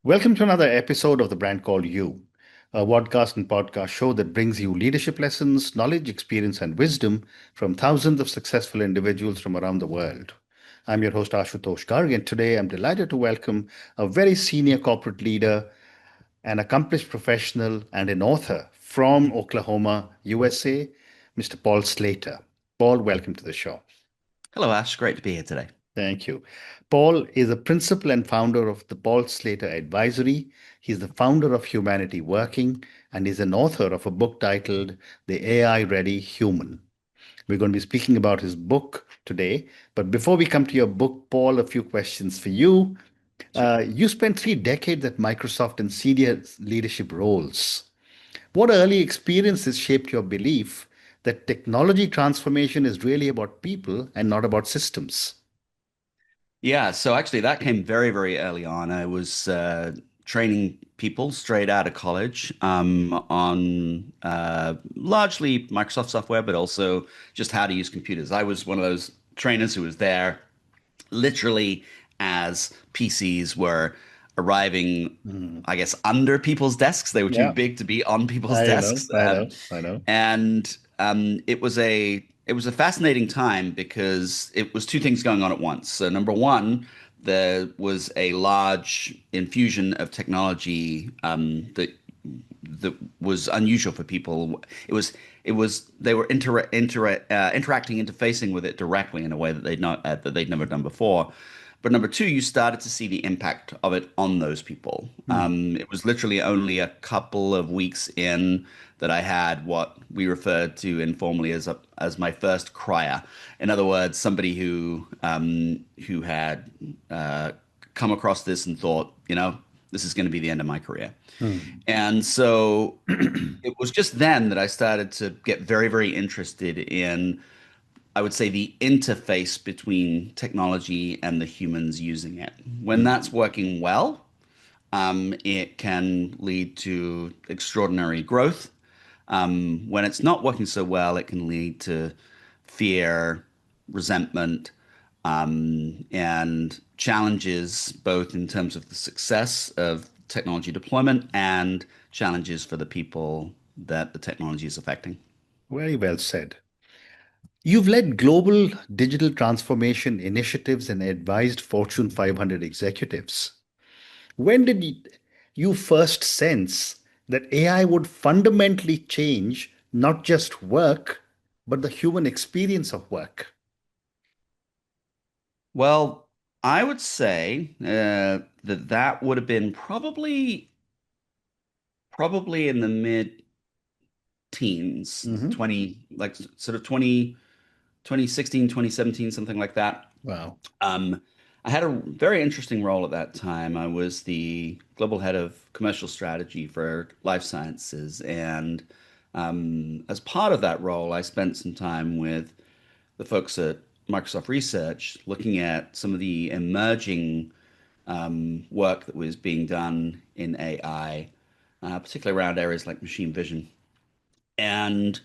Welcome to another episode of The Brand Called You, a podcast and podcast show that brings you leadership lessons, knowledge, experience, and wisdom from thousands of successful individuals from around the world. I'm your host, Ashutosh Garg, and today I'm delighted to welcome a very senior corporate leader, an accomplished professional, and an author from Oklahoma, USA, Mr. Paul Slater. Paul, welcome to the show. Hello, Ash. Great to be here today. Thank you. Paul is a principal and founder of the Paul Slater Advisory. He's the founder of Humanity Working and is an author of a book titled The AI Ready Human. We're going to be speaking about his book today. But before we come to your book, Paul, a few questions for you. Sure. You spent 3 decades at Microsoft in senior leadership roles. What early experiences shaped your belief that technology transformation is really about people and not about systems? Yeah, so actually, that came very, very early on. I was training people straight out of college on largely Microsoft software, but also just how to use computers. I was one of those trainers who was there literally as PCs were arriving, Mhm. I guess, under people's desks. They were too Yeah, big to be on people's I know, desks. I know, I know. And it was a fascinating time because it was two things going on at once. So number one, there was a large infusion of technology that was unusual for people. It was they were interacting, interfacing with it directly in a way that they'd never done before. But number two, you started to see the impact of it on those people. Hmm. It was literally only a couple of weeks in that I had what we referred to informally as my first crier. In other words, somebody who had come across this and thought, this is going to be the end of my career. Hmm. And so it was just then that I started to get very, very interested in, I would say, the interface between technology and the humans using it. When that's Hmm. working well, it can lead to extraordinary growth. When it's not working so well, it can lead to fear, resentment, and challenges, both in terms of the success of technology deployment and challenges for the people that the technology is affecting. Very well said. You've led global digital transformation initiatives and advised Fortune 500 executives. When did you first sense that AI would fundamentally change not just work, but the human experience of work? Well, I would say that would have been probably in the mid teens, Hmm. 20, like sort of 2016, 2017, something like that. Wow. Um, I had a very interesting role at that time. I was the global head of commercial strategy for life sciences. And as part of that role, I spent some time with the folks at Microsoft Research looking at some of the emerging work that was being done in AI, particularly around areas like machine vision. And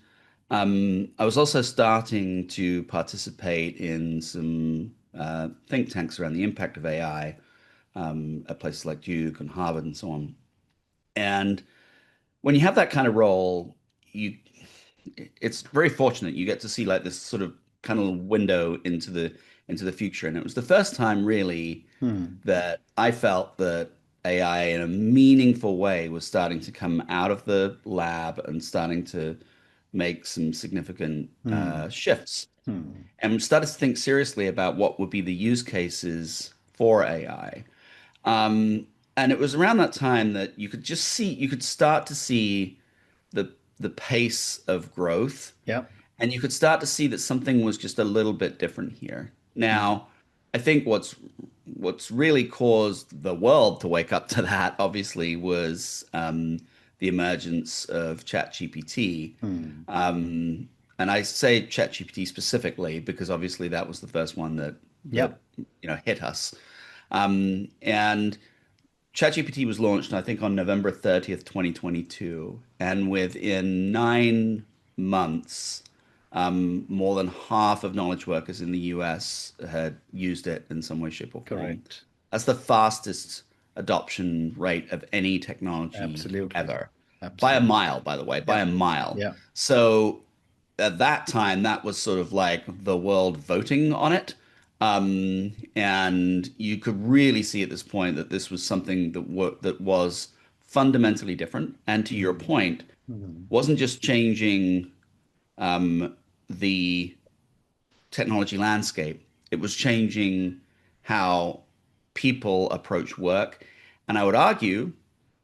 I was also starting to participate in some think tanks around the impact of AI at places like Duke and Harvard and so on. And when you have that kind of role, you it's very fortunate you get to see like this sort of kind of window into the future. And it was the first time really Hmm. that I felt that AI in a meaningful way was starting to come out of the lab and starting to make some significant Hmm. shifts Hmm. and started to think seriously about what would be the use cases for AI. And it was around that time that you could start to see the pace of growth, Yeah. and you could start to see that something was just a little bit different here. Hmm. Now, I think what's really caused the world to wake up to that, obviously, was the emergence of ChatGPT. Hmm. Um, and I say ChatGPT specifically because obviously that was the first one Yeah. that hit us. And ChatGPT was launched, I think, on November 30th, 2022, and within 9 months, more than half of knowledge workers in the US had used it in some way, shape, or form. Correct. That's the fastest adoption rate of any technology Absolutely. ever. By a Absolutely. mile, by the way, by Yeah. a mile. Yeah. So at that time, that was sort of like the world voting on it. And you could really see at this point that this was something that was fundamentally different. And to your Mhm. point, Mhm. wasn't just changing the technology landscape. It was changing how people approach work. And I would argue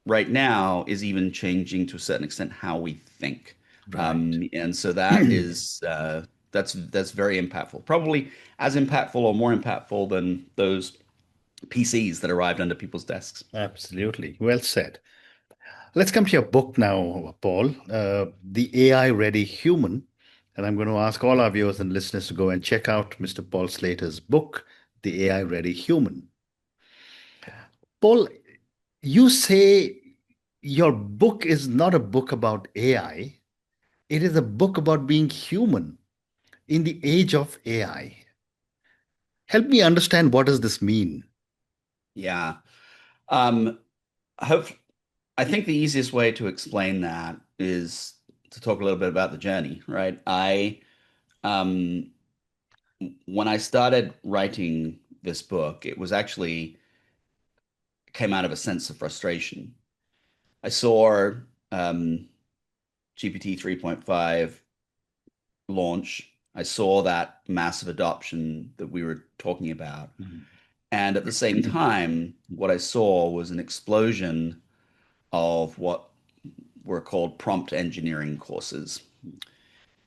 right now is even changing to a certain extent how we think. Right. And so that is that's very impactful. Probably as impactful or more impactful than those PCs that arrived under people's desks. Absolutely. Well said. Let's come to your book now, Paul, The AI Ready Human. And I'm going to ask all our viewers and listeners to go and check out Mr. Paul Slater's book, The AI Ready Human. Paul, you say your book is not a book about AI, it is a book about being human in the age of AI. Help me understand, what does this mean? Yeah. Um, I hope I think the easiest way to explain that is to talk a little bit about the journey, right? Um, when I started writing this book, it was actually came out of a sense of frustration. I saw um, GPT 3.5 launch. I saw that massive adoption that we were talking about. Mhm. And at the same time, what I saw was an explosion of what were called prompt engineering courses.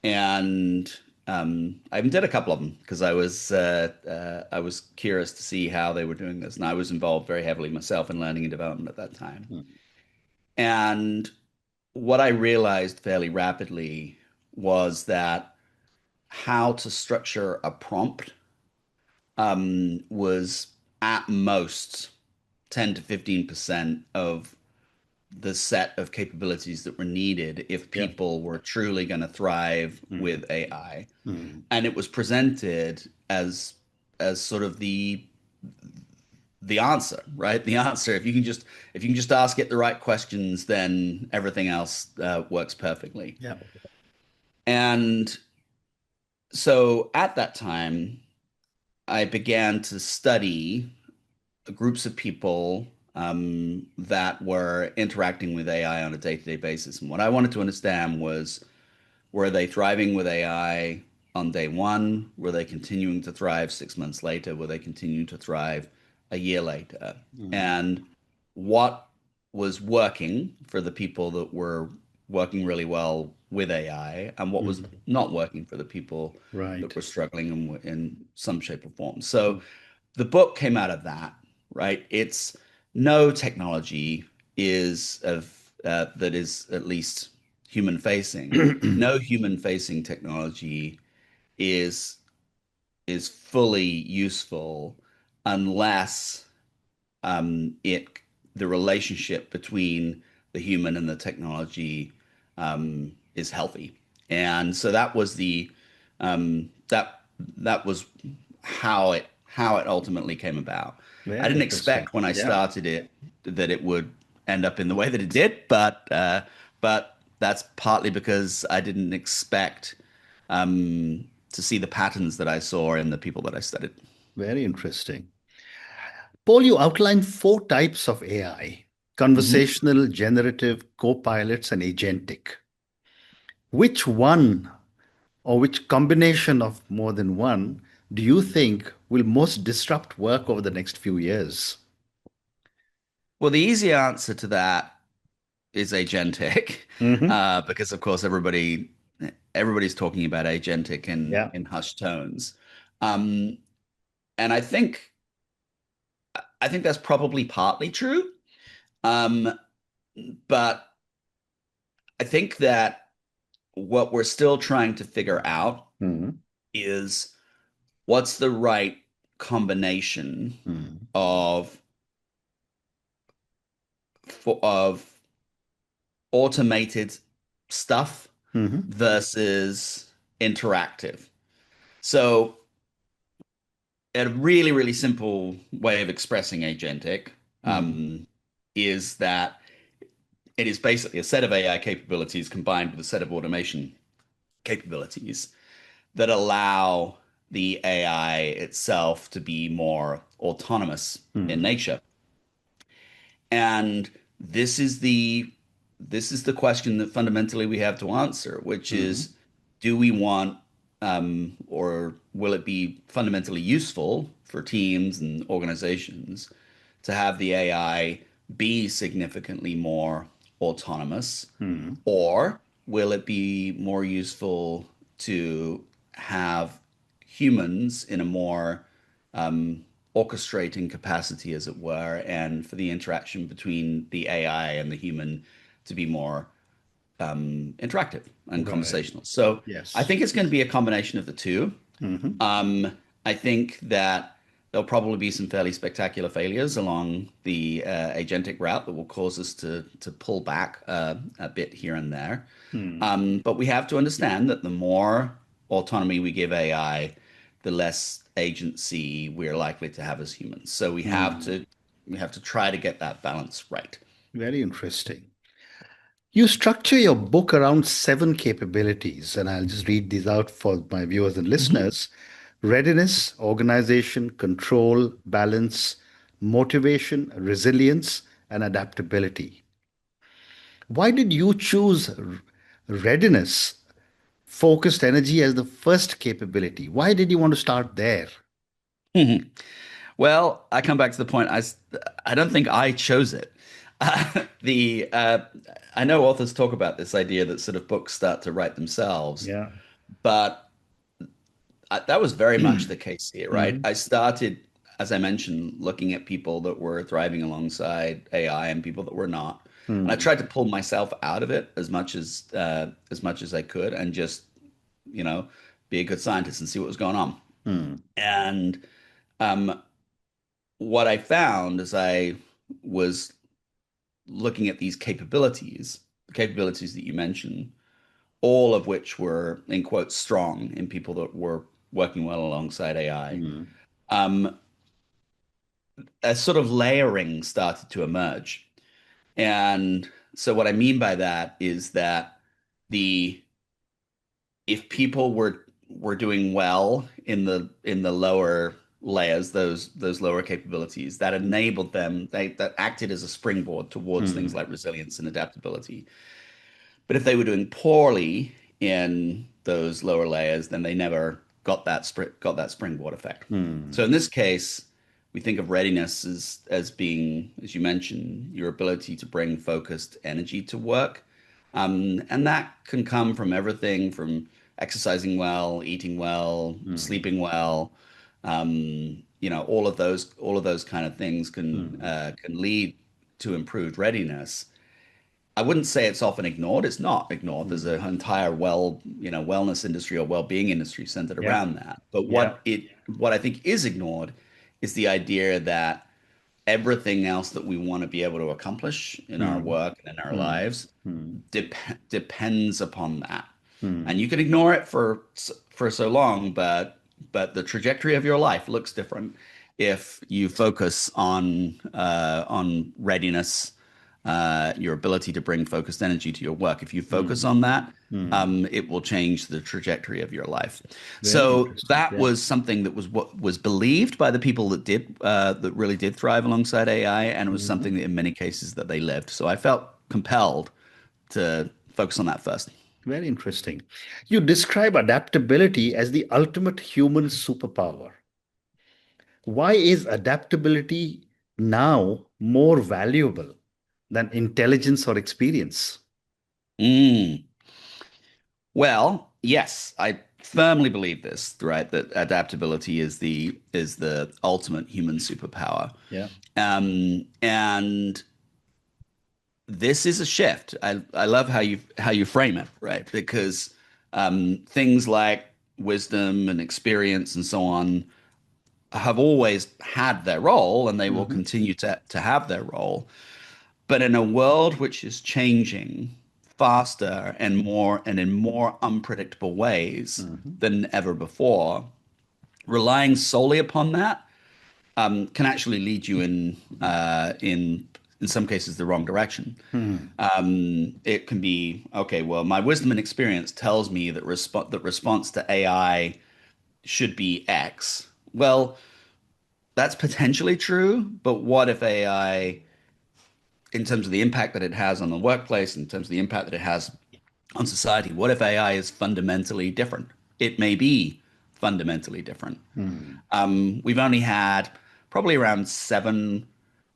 And I even did a couple of them because I was curious to see how they were doing this, and I was involved very heavily myself in learning and development at that time. Mhm. And what I realized fairly rapidly was that how to structure a prompt was at most 10 to 15% of the set of capabilities that were needed if Yeah. people were truly going to thrive Mhm. with AI. Mhm. And it was presented as sort of the answer, right? The answer. If you can just ask it the right questions, then everything else works perfectly. Yeah. And so at that time, I began to study groups of people that were interacting with AI on a day-to-day basis. And what I wanted to understand was, were they thriving with AI on day one? Were they continuing to thrive 6 months later? Were they continuing to thrive a year later? Mhm. And what was working for the people that were working really well with AI, and what was Mhm. not working for the people that Right. were struggling in some shape or form. So the book came out of that, right? It's no technology is of that is at least human facing. No human facing technology is is fully useful unless it the relationship between the human and the technology is healthy. And so that was the that was how it ultimately came about. I Very didn't interesting. expect when I Yeah. started it that it would end up in the way that it did, but that's partly because I didn't expect to see the patterns that I saw in the people that I studied. Very interesting. Paul, you outlined four types of AI: Mhm. conversational, generative, co-pilots, and agentic. Which one, or which combination of more than one, do you think will most disrupt work over the next few years? Well, the easy answer to that is agentic, Hmm. because of course everybody's talking about agentic Yeah. in hushed tones, um, and I think that's probably partly true, um, but I think that what we're still trying to figure out Hmm. is what's the right combination Hmm. of of automated stuff Hmm. versus interactive. So, a really, really simple way of expressing agentic. Mm. is that it is basically a set of AI capabilities combined with a set of automation capabilities that allow the AI itself to be more autonomous in Mm. nature. And this is the this is the question that fundamentally we have to answer, which Mm. is, do we want or will it be fundamentally useful for teams and organizations to have the AI be significantly more autonomous, Mm. or will it be more useful to have humans in a more orchestrating capacity, as it were, and for the interaction between the AI and the human to be more interactive and Right. conversational? So I Yes. think it's going to be a combination of the two. Hmm. I think that there'll probably be some fairly spectacular failures along the agentic route that will cause us to pull back a bit here and there. Mm. But we have to understand that the more autonomy we give AI, the less agency we're likely to have as humans. So Mm. we have to try to get that balance right. Very interesting. You structure your book around seven capabilities, and I'll just read these out for my viewers and Mhm. listeners: readiness, organization, control, balance, motivation, resilience, and adaptability. Why did you choose readiness, focused energy as the first capability? Why did you want to start there? Well, I come back to the point. I don't think I chose it. The I know authors talk about this idea that sort of books start to write themselves, Yeah. but that was very much the case here, right? Mm. I started, as I mentioned, looking at people that were thriving alongside AI and people that were not, and I Mm. tried to pull myself out of it as much as I could, and just you know be a good scientist and see what was going on. Mm. And um, what I found as I was looking at these capabilities, the capabilities that you mentioned, all of which were in quotes strong in people that were working well alongside AI. Mm. Um, a sort of layering started to emerge. And so what I mean by that is that the if people were doing well in the lower layers, those lower capabilities, that enabled them, that acted as a springboard towards things Mm. like resilience and adaptability. But if they were doing poorly in those lower layers, then they never got that springboard effect. So Mm. in this case, we think of readiness as being, as you mentioned, your ability to bring focused energy to work. And that can come from everything from exercising well, eating well, Mm. sleeping well. All of those kind of things Mm. can lead to improved readiness. I wouldn't say it's often ignored. It's not ignored. There's an Mm. entire wellness industry or well-being industry centered Yeah. around that. But Yeah. what I think is ignored is the idea that everything else that we want to be able to accomplish in our Mm. work and in our Mm. lives Mm. depends upon that. And Mm. you can ignore it for so long, but the trajectory of your life looks different if you focus on readiness, your ability to bring focused energy to your work. If you focus Mm. on that, Mm. it will change the trajectory of your life. Very So interesting. that Yeah. was something that was what was believed by the people that really did thrive alongside AI, and it was Mhm. something that in many cases that they lived. So I felt compelled to focus on that first. Very interesting. You describe adaptability as the ultimate human superpower. Why is adaptability now more valuable than intelligence or experience? Mm. Well, yes, I firmly believe this, right? That adaptability is the ultimate human superpower. Yeah. And this is a shift. I love how you frame it, right? Because things like wisdom and experience and so on have always had their role, and they will Hmm. continue to have their role. But in a world which is changing faster and in more unpredictable ways Hmm. than ever before, relying solely upon that can actually lead you in some cases the wrong direction. Hmm. It can be, okay, well, my wisdom and experience tells me that response to AI should be X. Well, that's potentially true, but what if AI, in terms of the impact that it has on the workplace, in terms of the impact that it has on society, what if AI is fundamentally different? It may be fundamentally different. Hmm. We've only had probably around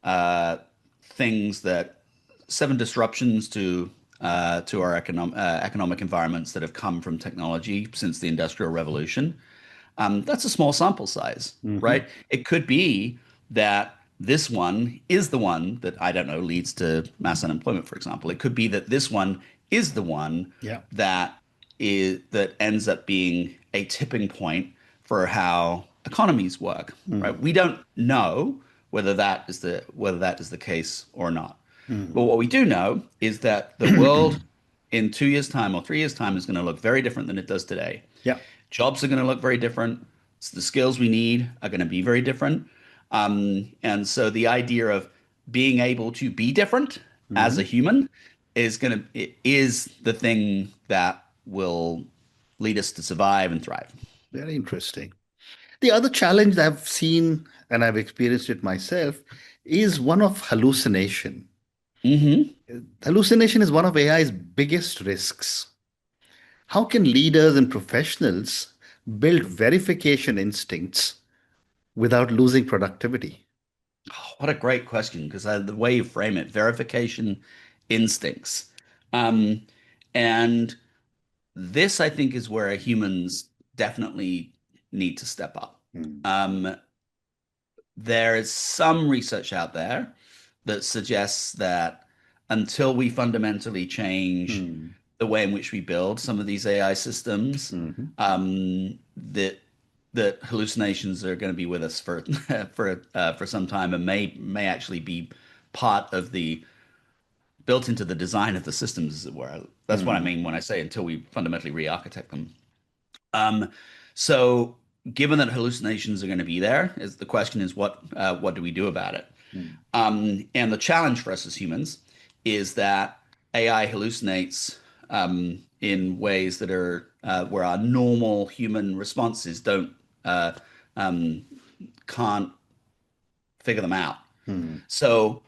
uh, things that seven disruptions to our economic environments that have come from technology since the Industrial Revolution. That's a small sample size, Hmm. right? It could be that this one is the one that, I don't know, leads to mass unemployment, for example. It could be that this one is the one Yeah. that that ends up being a tipping point for how economies work, right? Hmm. We don't know whether that is the case or not. But Hmm. what we do know is that the world in 2 years' time or 3 years' time is going to look very different than it does today. Yeah. Jobs are going to look very different. The skills we need are going to be very different. And so the idea of being able to be different as a Hmm. human is the thing that will lead us to survive and thrive. Very interesting. The other challenge I've seen and I've experienced it myself is one of hallucination. Hmm. Hallucination is one of AI's biggest risks. How can leaders and professionals build verification instincts without losing productivity? Oh, what a great question, because the way you frame it, verification instincts. Um, and this, I think, is where humans definitely need to step up. Hmm. Um, there is some research out there that suggests that until we fundamentally change Hmm. the way in which we build some of these AI systems, Hmm. that hallucinations are going to be with us for for some time and may actually be part of the built into the design of the systems, as it were. That's what I Hmm. mean when I say until we fundamentally re-architect them. Um, so given that hallucinations are going to be there, is the question is what do we do about it? Hmm. And the challenge for us as humans is that AI hallucinates in ways that are where our normal human responses don't uh, um, can't figure them out. Hmm. So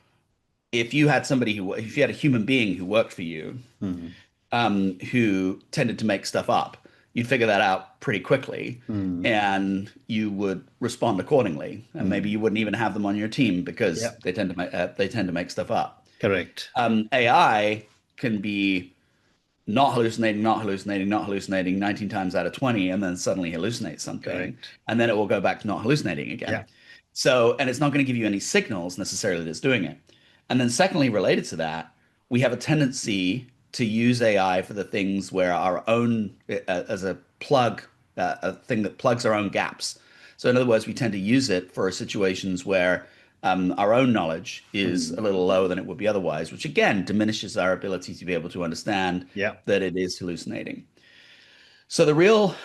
if you had a human being who worked for you Hmm. who tended to make stuff up, you'd figure that out pretty quickly Hmm. and you would respond accordingly. And maybe Hmm. you wouldn't even have them on your team because Yeah. they tend to make stuff up. Correct. AI can be not hallucinating, not hallucinating, not hallucinating 19 times out of 20, and then suddenly hallucinate something. Correct. And then it will go back to not hallucinating Yeah. again. So, and it's not going to give you any signals necessarily that it's doing it. And then, secondly, related to that, we have a tendency to use AI for the things where our own, as a plug, a thing that plugs our own gaps. So, in other words, we tend to use it for situations where our own knowledge is a Hmm. little lower than it would be otherwise, which again diminishes our ability to be able to understand Yeah. that it is hallucinating. So the real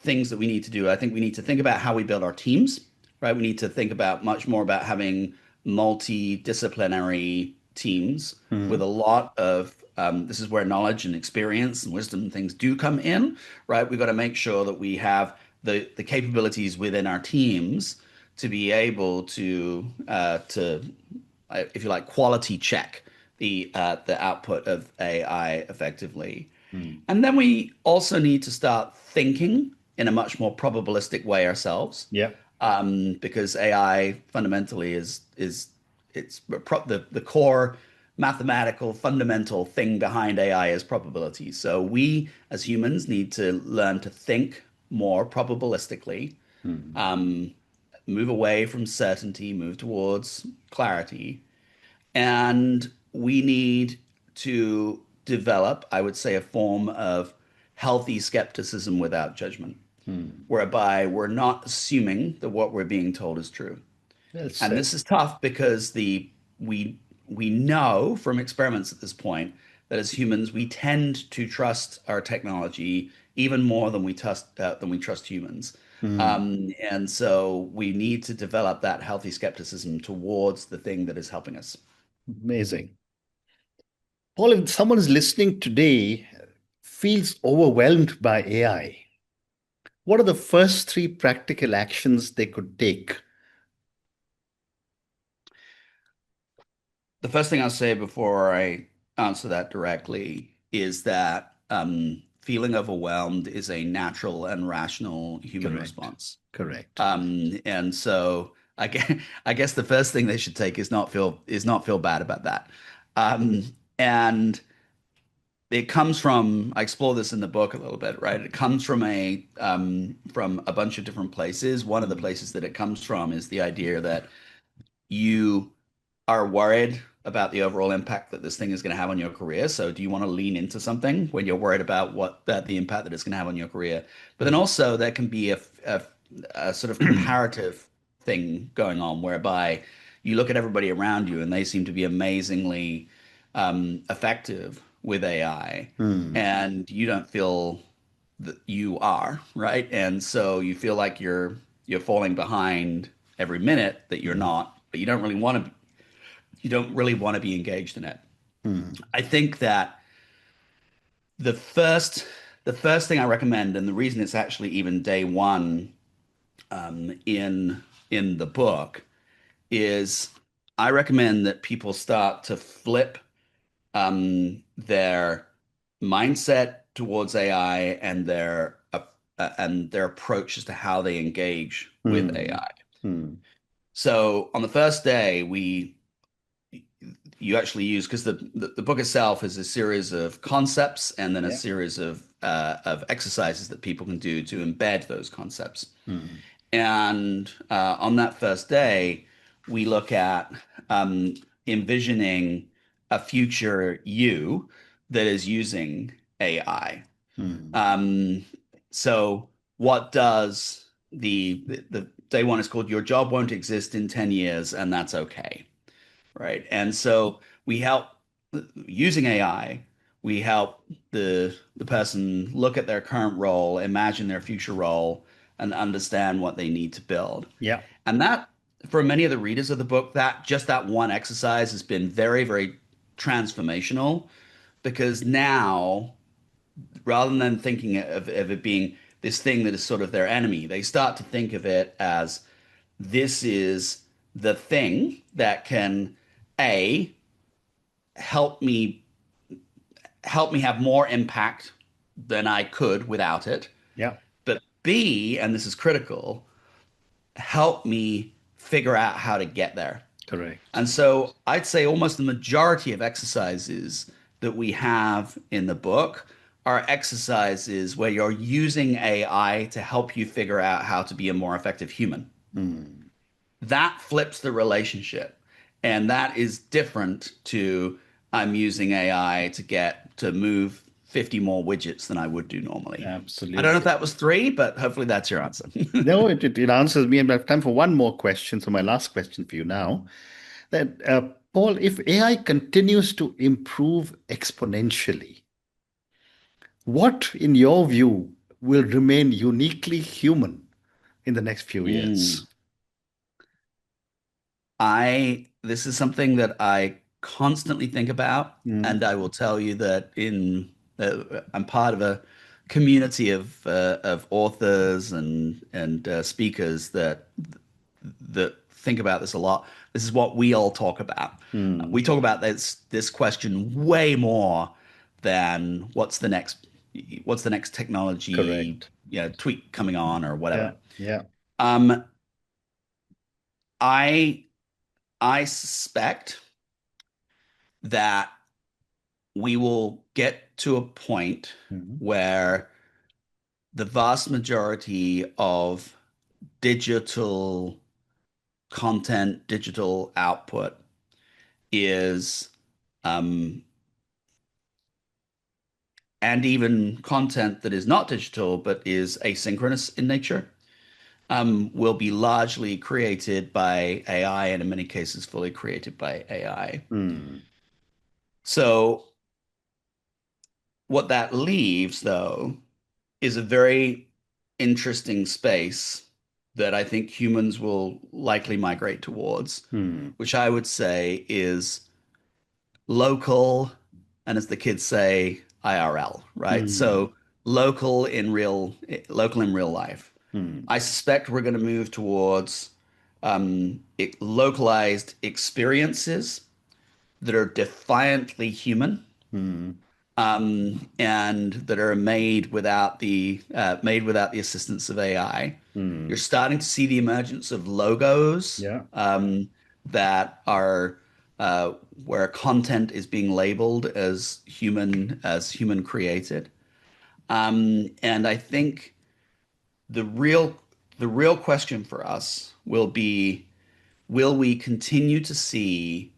things that we need to do, I think we need to think about how we build our teams, right? We need to think about much more about having multidisciplinary teams with a Hmm. lot of this is where knowledge and experience and wisdom and things do come in, right? We've got to make sure that we have the capabilities within our teams to be able to if you like, quality check the output of AI effectively. Hmm. And then we also need to start thinking in a much more probabilistic way ourselves, Yeah. because AI fundamentally is it's the core mathematical fundamental thing behind AI is probability. So we as humans need to learn to think more probabilistically, Hmm. um, move away from certainty, move towards clarity, and we need to develop, I would say, a form of healthy skepticism without judgment, Hmm. whereby we're not assuming that what we're being told is true. Well And said. this is tough because we we know from experiments at this point that as humans we tend to trust our technology even more than we trust humans. Mm. And so we need to develop that healthy skepticism towards the thing that is helping us. Amazing. Paul, if someone is listening today feels overwhelmed by AI, what are the first three practical actions they could take? The first thing I'll say before I answer that directly is that feeling overwhelmed is a natural and rational human Correct. response. Correct. And so I guess the first thing they should take is not feel bad about that. And it comes from, I explore this in the book a little bit, right? It comes from a bunch of different places. One of the Mm. places that it comes from is the idea that you are worried about the overall impact that this thing is going to have on your career. So do you want to lean into something when you're worried about what that the impact that it's going to have on your career? But then Mm. also there can be a sort of comparative thing going on whereby you look at everybody around you and they seem to be amazingly effective with AI, Mm. and you don't feel that you are, right? And so you feel like you're falling behind every minute that you're Mm. not, but you don't really want to be engaged in it. Mm. I think that the first the first thing I recommend, and the reason it's actually even day one in the book, is I recommend that people start to flip their mindset towards AI and their approach as to how they engage with Mm. AI. Mm. So on the first day, we you actually use because the book itself is a series of concepts and then a Yeah. series of exercises that people can do to embed those concepts. Mm. And on that first day, we look at um, envisioning a future you that is using AI. Mm. Um, so, what does the day one is called Your Job Won't Exist in 10 Years, and That's Okay. Right. And so we help using AI, we help the person look at their current role, imagine their future role, and understand what they need to build. Yeah. And that, for many of the readers of the book, that just that one exercise has been very, very transformational because now, rather than thinking of it being this thing that is sort of their enemy, they start to think of it as this is the thing that can A, help me help me have more impact than I could without it. Yeah. But B, and this is critical, help me figure out how to get there. Correct. And so I'd say almost the majority of exercises that we have in the book are exercises where you're using AI to help you figure out how to be a more effective human. Mm. That flips the relationship. And that is different to I'm using AI to move 50 more widgets than I would do normally. I don't know if Absolutely. that was three, but hopefully that's your answer. No, it answers me, and I have time for one more question. So my last question for you now, that Paul, if AI continues to improve exponentially, what, in your view, will remain uniquely human in the next few Mm. years? This is something that I constantly think about, Mm. and I will tell you that I'm part of a community of authors and speakers that think about this a lot. This is what we all talk about. We Mm. talk about this question way more than what's the next technology, Correct. tweak coming on or Yeah. whatever. Yeah. Um, I I suspect that we will get to a point Mhm. where the vast majority of digital content, digital output is, um, and even content that is not digital but is asynchronous in nature, will be largely created by AI and in many cases fully created by AI. Mm. So what that leaves, though, is a very interesting space that I think humans will likely migrate towards, Hmm. which I would say is local, and as the kids say, IRL, right? Hmm. So local in real life. Hmm. I suspect we're going to move towards localized experiences that are defiantly human, Hmm. and that are made without the assistance of AI. You're Hmm. starting to see the emergence of logos Yeah. that are where content is being labeled as human created. And I think the real the real question for us will be, will we continue to see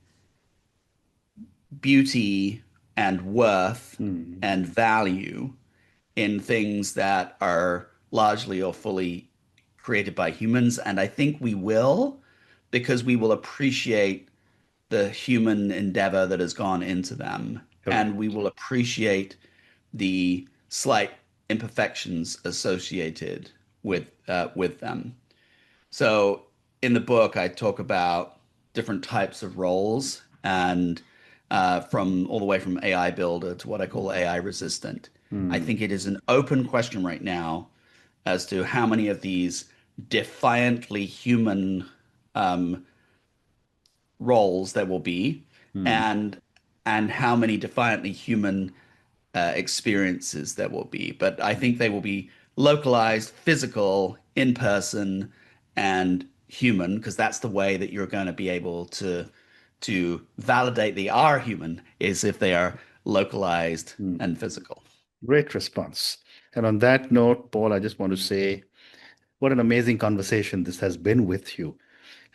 beauty and worth Hmm. and value in things that are largely or fully created by humans? And I think we will, because we will appreciate the human endeavor that has gone into them, Correct. and we will appreciate the slight imperfections associated with them. So in the book, I talk about different types of roles, and from all the way from AI builder to what I call AI resistant. I Hmm. think it is an open question right now as to how many of these defiantly human um, roles there will be, Hmm. and how many defiantly human experiences there will be. But I think they will be localized, physical, in person, and human, because that's the way that you're going to be able to validate they are human, is if they are localized Hmm. and physical. Great response. And on that note, Paul, I just want to say what an amazing conversation this has been with you.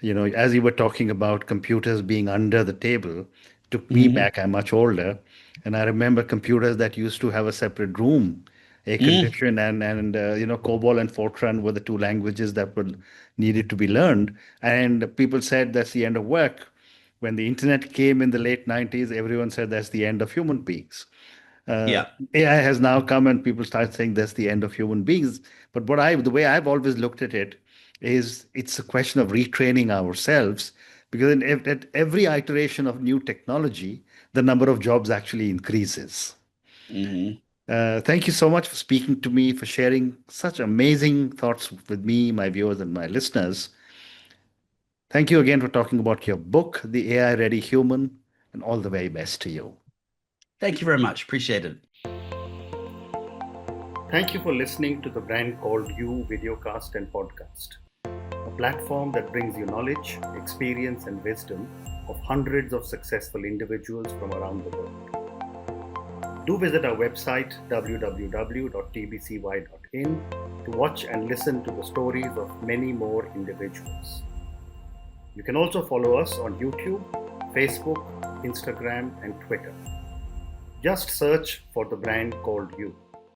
As you were talking about computers being under the table, took me Hmm. back. I'm much older, and I remember computers that used to have a separate room, air Mm. conditioned, and COBOL and Fortran were the two languages that were needed to be learned. And people said that's the end of work. When the internet came in the late 90s, everyone said that's the end of human beings. Uh, Yeah. AI has now come and people start saying that's the end of human beings. But the way I've always looked at it is it's a question of retraining ourselves because at every iteration of new technology, the number of jobs actually increases. Hmm. Thank you so much for speaking to me, for sharing such amazing thoughts with me, my viewers, and my listeners. Thank you again for talking about your book, The AI Ready Human, and all the very best to you. Thank you very much. Appreciate it. Thank you for listening to the Brand Called You videocast and podcast, a platform that brings you knowledge, experience, and wisdom of hundreds of successful individuals from around the world. Do visit our website www.tbcy.in to watch and listen to the stories of many more individuals. You can also follow us on YouTube, Facebook, Instagram, and Twitter. Just search for the brand called You.